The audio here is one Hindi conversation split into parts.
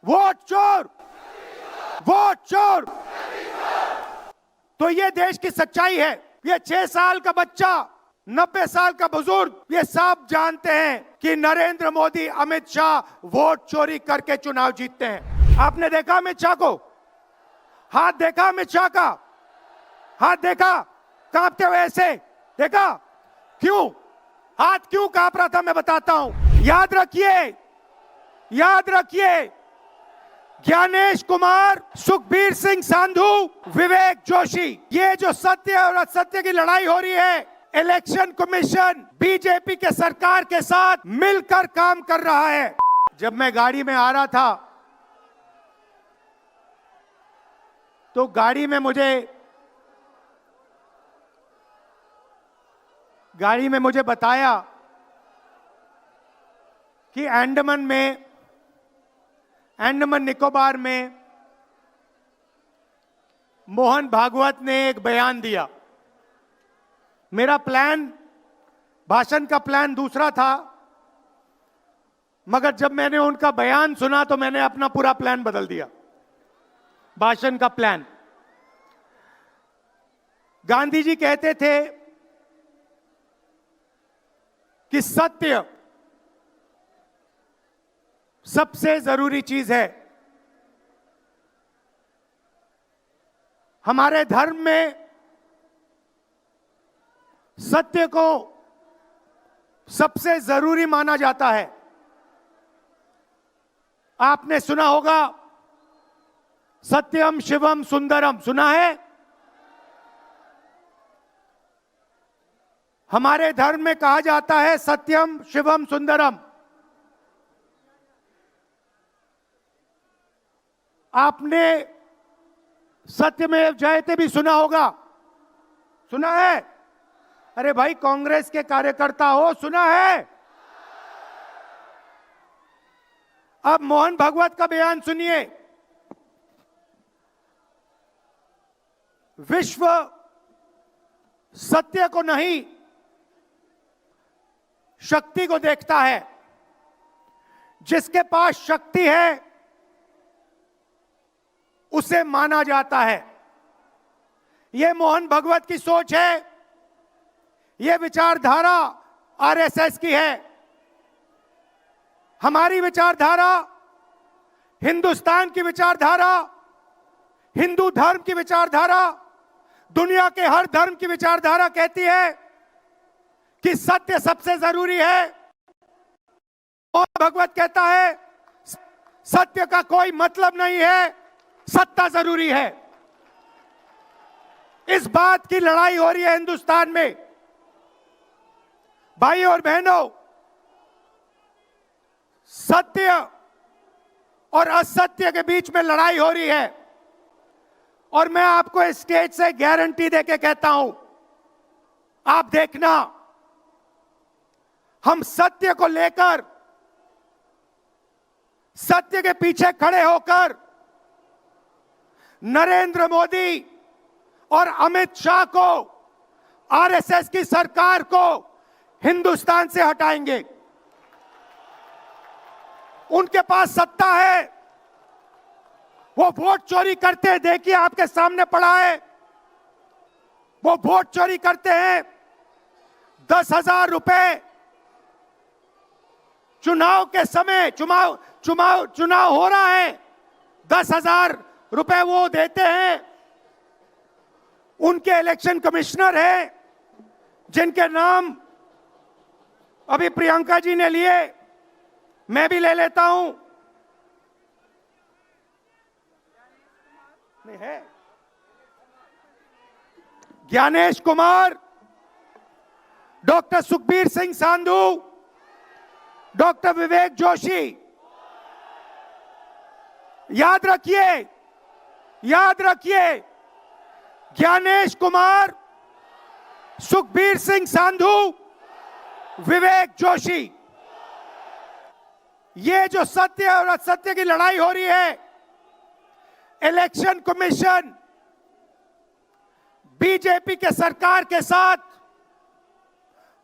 वोट चोर, वोट चोर। तो ये देश की सच्चाई है। ये 6 साल का बच्चा, 90 साल का बुजुर्ग, ये सब जानते हैं कि नरेंद्र मोदी, अमित शाह वोट चोरी करके चुनाव जीतते हैं। आपने देखा अमित शाह को? हाथ देखा अमित शाह का? हाथ देखा कांपते हुए ऐसे? देखा? क्यों हाथ क्यों कांप रहा था मैं बताता हूं। याद रखिए, याद रखिए, ज्ञानेश कुमार, सुखबीर सिंह सांधू, विवेक जोशी, ये जो सत्य और असत्य की लड़ाई हो रही है, इलेक्शन कमीशन बीजेपी के सरकार के साथ मिलकर काम कर रहा है। जब मैं गाड़ी में आ रहा था तो गाड़ी में मुझे बताया कि अंडमान निकोबार में मोहन भागवत ने एक बयान दिया। मेरा प्लान, भाषण का प्लान दूसरा था, मगर जब मैंने उनका बयान सुना तो मैंने अपना पूरा प्लान बदल दिया, भाषण का प्लान। गांधी जी कहते थे कि सत्य सबसे जरूरी चीज है। हमारे धर्म में सत्य को सबसे जरूरी माना जाता है। आपने सुना होगा सत्यम शिवम सुंदरम, सुना है? हमारे धर्म में कहा जाता है सत्यम शिवम सुंदरम। आपने सत्यमेव जयते भी सुना होगा, सुना है? अरे भाई, कांग्रेस के कार्यकर्ता हो, सुना है? अब मोहन भागवत का बयान सुनिए। विश्व सत्य को नहीं, शक्ति को देखता है। जिसके पास शक्ति है उसे माना जाता है। यह मोहन भागवत की सोच है, यह विचारधारा आरएसएस की है। हमारी विचारधारा, हिंदुस्तान की विचारधारा, हिंदू धर्म की विचारधारा, दुनिया के हर धर्म की विचारधारा कहती है कि सत्य सबसे जरूरी है। मोहन भागवत कहता है सत्य का कोई मतलब नहीं है, सत्ता जरूरी है। इस बात की लड़ाई हो रही है हिंदुस्तान में। भाइयों और बहनों, सत्य और असत्य के बीच में लड़ाई हो रही है। और मैं आपको इस स्टेज से गारंटी देके कहता हूं, आप देखना, हम सत्य को लेकर, सत्य के पीछे खड़े होकर नरेंद्र मोदी और अमित शाह को, आरएसएस की सरकार को हिंदुस्तान से हटाएंगे। उनके पास सत्ता है, वो वोट चोरी करते हैं। देखिए, आपके सामने पड़ा है, वो वोट चोरी करते हैं। 10,000 रुपए चुनाव के समय, चुनाव हो रहा है, 10,000 रुपए वो देते हैं। उनके इलेक्शन कमिश्नर हैं जिनके नाम अभी प्रियंका जी ने लिए, मैं भी ले लेता हूं। नहीं है? Gyanesh Kumar, doctor Sukhbir Singh Sandhu, doctor Vivek Joshi. याद रखिए, याद रखिए, ज्ञानेश कुमार, सुखबीर सिंह सांधू, विवेक जोशी। ये जो सत्य और असत्य की लड़ाई हो रही है, इलेक्शन कमीशन बीजेपी के सरकार के साथ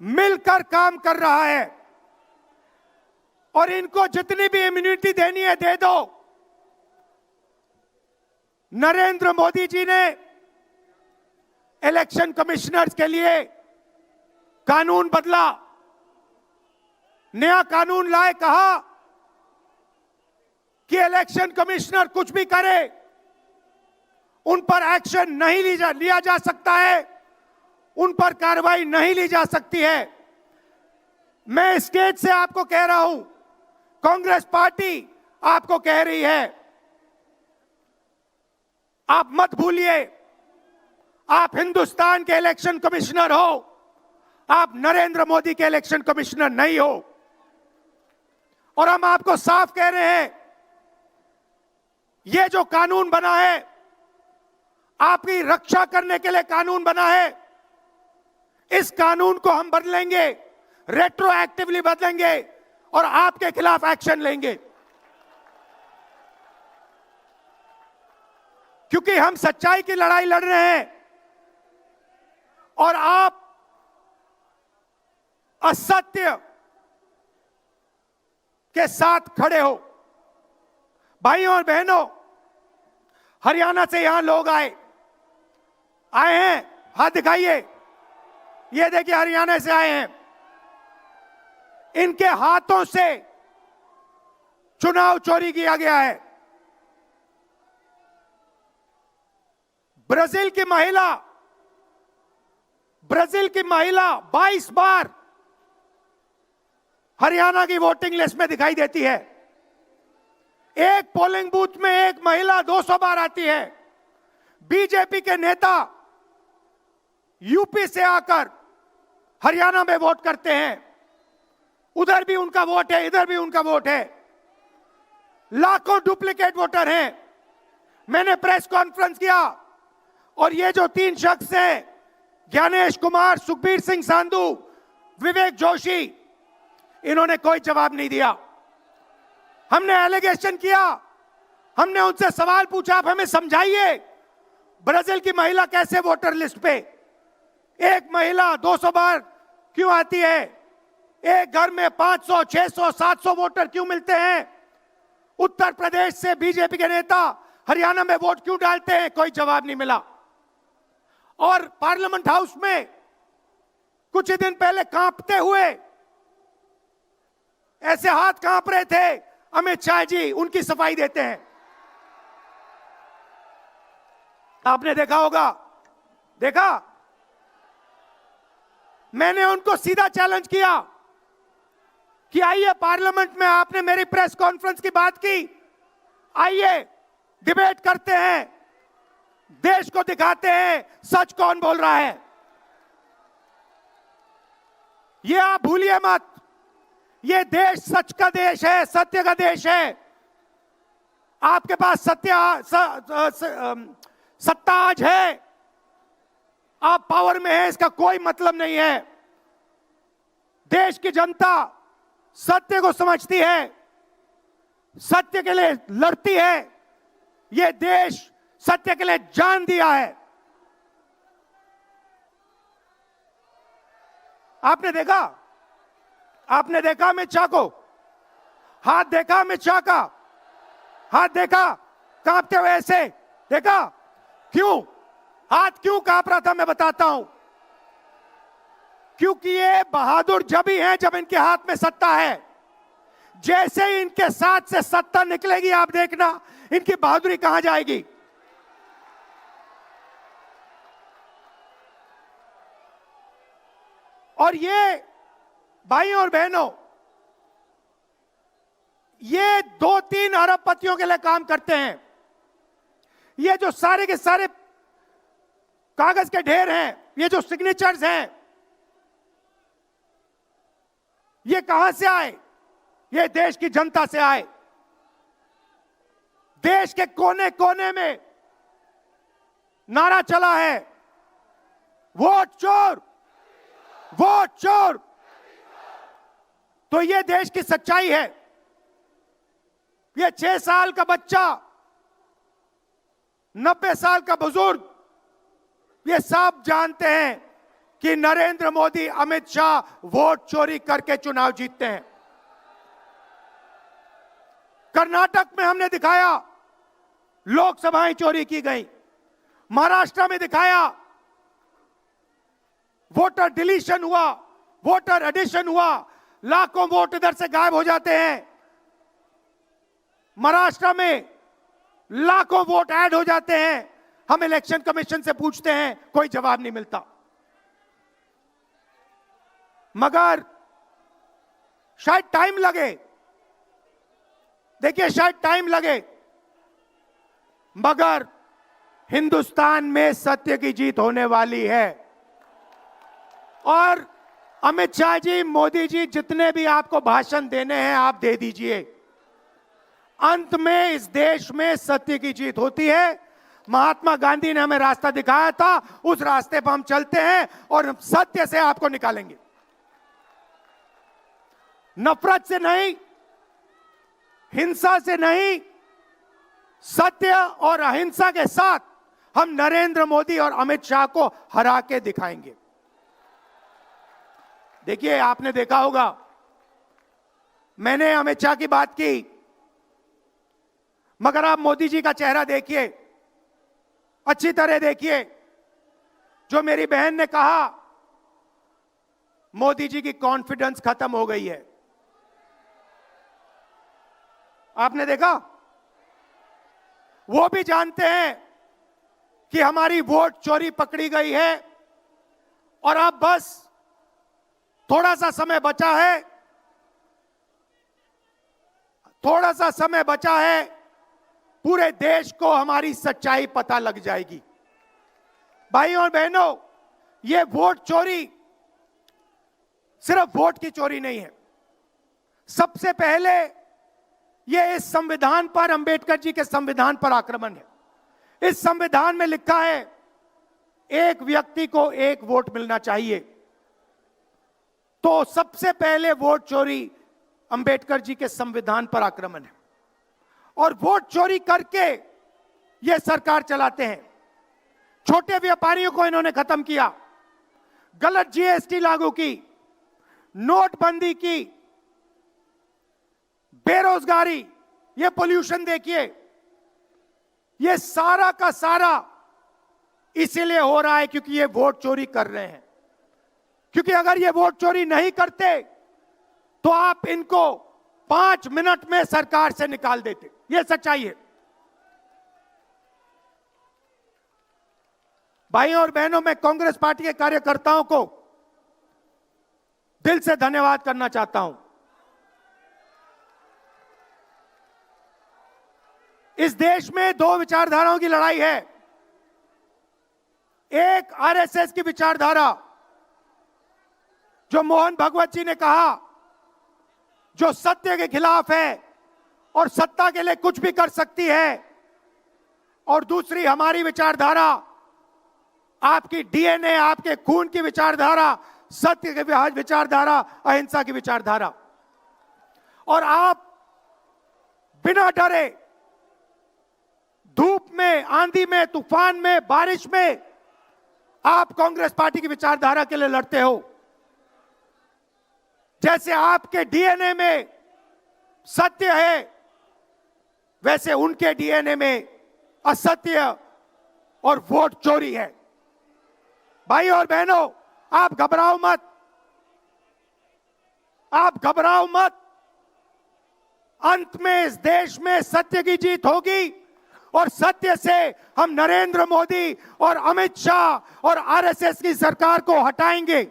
मिलकर काम कर रहा है। और इनको जितनी भी इम्यूनिटी देनी है दे दो, नरेंद्र मोदी जी ने इलेक्शन कमिश्नर्स के लिए कानून बदला, नया कानून लाए, कहा कि इलेक्शन कमिश्नर कुछ भी करे उन पर एक्शन नहीं लिया जा सकता है, उन पर कार्रवाई नहीं ली जा सकती है। मैं स्टेज से आपको कह रहा हूं, कांग्रेस पार्टी आपको कह रही है, आप मत भूलिए, आप हिंदुस्तान के इलेक्शन कमिश्नर हो, आप नरेंद्र मोदी के इलेक्शन कमिश्नर नहीं हो। और हम आपको साफ कह रहे हैं, यह जो कानून बना है, आपकी रक्षा करने के लिए कानून बना है, इस कानून को हम बदलेंगे, रेट्रोएक्टिवली बदलेंगे और आपके खिलाफ एक्शन लेंगे। क्योंकि हम सच्चाई की लड़ाई लड़ रहे हैं और आप असत्य के साथ खड़े हो। भाइयों और बहनों, हरियाणा से यहां लोग आए हैं, हाथ दिखाइए। ये देखिए, हरियाणा से आए हैं। इनके हाथों से चुनाव चोरी किया गया है। ब्राजील की महिला 22 बार हरियाणा की वोटिंग लिस्ट में दिखाई देती है। एक पोलिंग बूथ में एक महिला 200 बार आती है। बीजेपी के नेता यूपी से आकर हरियाणा में वोट करते हैं, उधर भी उनका वोट है, इधर भी उनका वोट है। लाखों डुप्लीकेट वोटर हैं। मैंने प्रेस कॉन्फ्रेंस किया और ये जो 3 शख्स हैं, ज्ञानेश कुमार, सुखबीर सिंह सांधू, विवेक जोशी, इन्होंने कोई जवाब नहीं दिया। हमने एलिगेशन किया, हमने उनसे सवाल पूछा, आप हमें समझाइए, ब्राजील की महिला कैसे वोटर लिस्ट पे, एक महिला 200 बार क्यों आती है, एक घर में 500, 600, 700 वोटर क्यों मिलते हैं, उत्तर प्रदेश से बीजेपी के नेता हरियाणा में वोट क्यों डालते हैं, कोई जवाब नहीं मिला। और पार्लियामेंट हाउस में कुछ ही दिन पहले कांपते हुए, ऐसे हाथ कांप रहे थे, अमित शाह जी उनकी सफाई देते हैं। आपने देखा होगा, देखा, मैंने उनको सीधा चैलेंज किया कि आइए पार्लियामेंट में, आपने मेरी प्रेस कॉन्फ्रेंस की बात की, आइए डिबेट करते हैं, देश को दिखाते हैं सच कौन बोल रहा है। ये आप भूलिए मत, ये देश सच का देश है, सत्य का देश है। आपके पास सत्ता आज है, आप पावर में हैं, इसका कोई मतलब नहीं है। देश की जनता सत्य को समझती है, सत्य के लिए लड़ती है। ये देश सत्य के लिए जान दिया है। आपने देखा अमित शाह को, हाथ देखा अमित शाह का, हाथ देखा कांपते हुए, ऐसे देखा, क्यों हाथ क्यों कांप रहा था, मैं बताता हूं। क्योंकि ये बहादुर जब ही हैं जब इनके हाथ में सत्ता है। जैसे ही इनके साथ से सत्ता निकलेगी, आप देखना इनकी बहादुरी कहां जाएगी। और ये भाइयों और बहनों, ये 2-3 अरबपतियों के लिए काम करते हैं। ये जो सारे के सारे कागज के ढेर हैं, ये जो सिग्नेचर्स हैं, ये कहां से आए? ये देश की जनता से आए। देश के कोने कोने में नारा चला है, वोट चोर, वोट चोर। तो ये देश की सच्चाई है। ये 6 साल का बच्चा, 90 साल का बुजुर्ग, ये सब जानते हैं कि नरेंद्र मोदी, अमित शाह वोट चोरी करके चुनाव जीतते हैं। कर्नाटक में हमने दिखाया, लोकसभाएं चोरी की गई। महाराष्ट्र में दिखाया, वोटर डिलीशन हुआ, वोटर एडिशन हुआ, लाखों वोट इधर से गायब हो जाते हैं। महाराष्ट्र में लाखों वोट ऐड हो जाते हैं। हम इलेक्शन कमीशन से पूछते हैं, कोई जवाब नहीं मिलता। मगर शायद टाइम लगे, देखिए शायद टाइम लगे, मगर हिंदुस्तान में सत्य की जीत होने वाली है। और अमित शाह जी, मोदी जी, जितने भी आपको भाषण देने हैं आप दे दीजिए। अंत में इस देश में सत्य की जीत होती है। महात्मा गांधी ने हमें रास्ता दिखाया था, उस रास्ते पर हम चलते हैं और सत्य से आपको निकालेंगे। नफरत से नहीं, हिंसा से नहीं, सत्य और अहिंसा के साथ हम नरेंद्र मोदी और अमित शाह को हरा के दिखाएंगे। देखिए, आपने देखा होगा, मैंने अमित शाह की बात की, मगर आप मोदी जी का चेहरा देखिए, अच्छी तरह देखिए। जो मेरी बहन ने कहा, मोदी जी की कॉन्फिडेंस खत्म हो गई है। आपने देखा, वो भी जानते हैं कि हमारी वोट चोरी पकड़ी गई है और अब बस थोड़ा सा समय बचा है, थोड़ा सा समय बचा है, पूरे देश को हमारी सच्चाई पता लग जाएगी। भाइयों और बहनों, ये वोट चोरी सिर्फ वोट की चोरी नहीं है। सबसे पहले ये इस संविधान पर, अंबेडकर जी के संविधान पर आक्रमण है। इस संविधान में लिखा है, एक व्यक्ति को एक वोट मिलना चाहिए। तो सबसे पहले वोट चोरी अंबेडकर जी के संविधान पर आक्रमण है। और वोट चोरी करके ये सरकार चलाते हैं। छोटे व्यापारियों को इन्होंने खत्म किया, गलत जीएसटी लागू की, नोटबंदी की, बेरोजगारी, ये पोल्यूशन देखिए, ये सारा का सारा इसीलिए हो रहा है क्योंकि ये वोट चोरी कर रहे हैं। क्योंकि अगर ये वोट चोरी नहीं करते तो आप इनको 5 मिनट में सरकार से निकाल देते। ये सच्चाई है। भाइयों और बहनों, मैं कांग्रेस पार्टी के कार्यकर्ताओं को दिल से धन्यवाद करना चाहता हूं। इस देश में 2 विचारधाराओं की लड़ाई है। एक आरएसएस की विचारधारा, जो मोहन भगवत जी ने कहा, जो सत्य के खिलाफ है और सत्ता के लिए कुछ भी कर सकती है। और दूसरी हमारी विचारधारा, आपकी डीएनए, आपके खून की विचारधारा, सत्य की विचारधारा, अहिंसा की विचारधारा। और आप बिना डरे, धूप में, आंधी में, तूफान में, बारिश में, आप कांग्रेस पार्टी की विचारधारा के लिए लड़ते हो। जैसे आपके डीएनए में सत्य है, वैसे उनके डीएनए में असत्य और वोट चोरी है। भाई और बहनों, आप घबराओ मत, आप घबराओ मत। अंत में इस देश में सत्य की जीत होगी और सत्य से हम नरेंद्र मोदी और अमित शाह और आरएसएस की सरकार को हटाएंगे।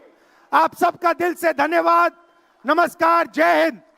आप सबका दिल से धन्यवाद। नमस्कार, जय हिंद।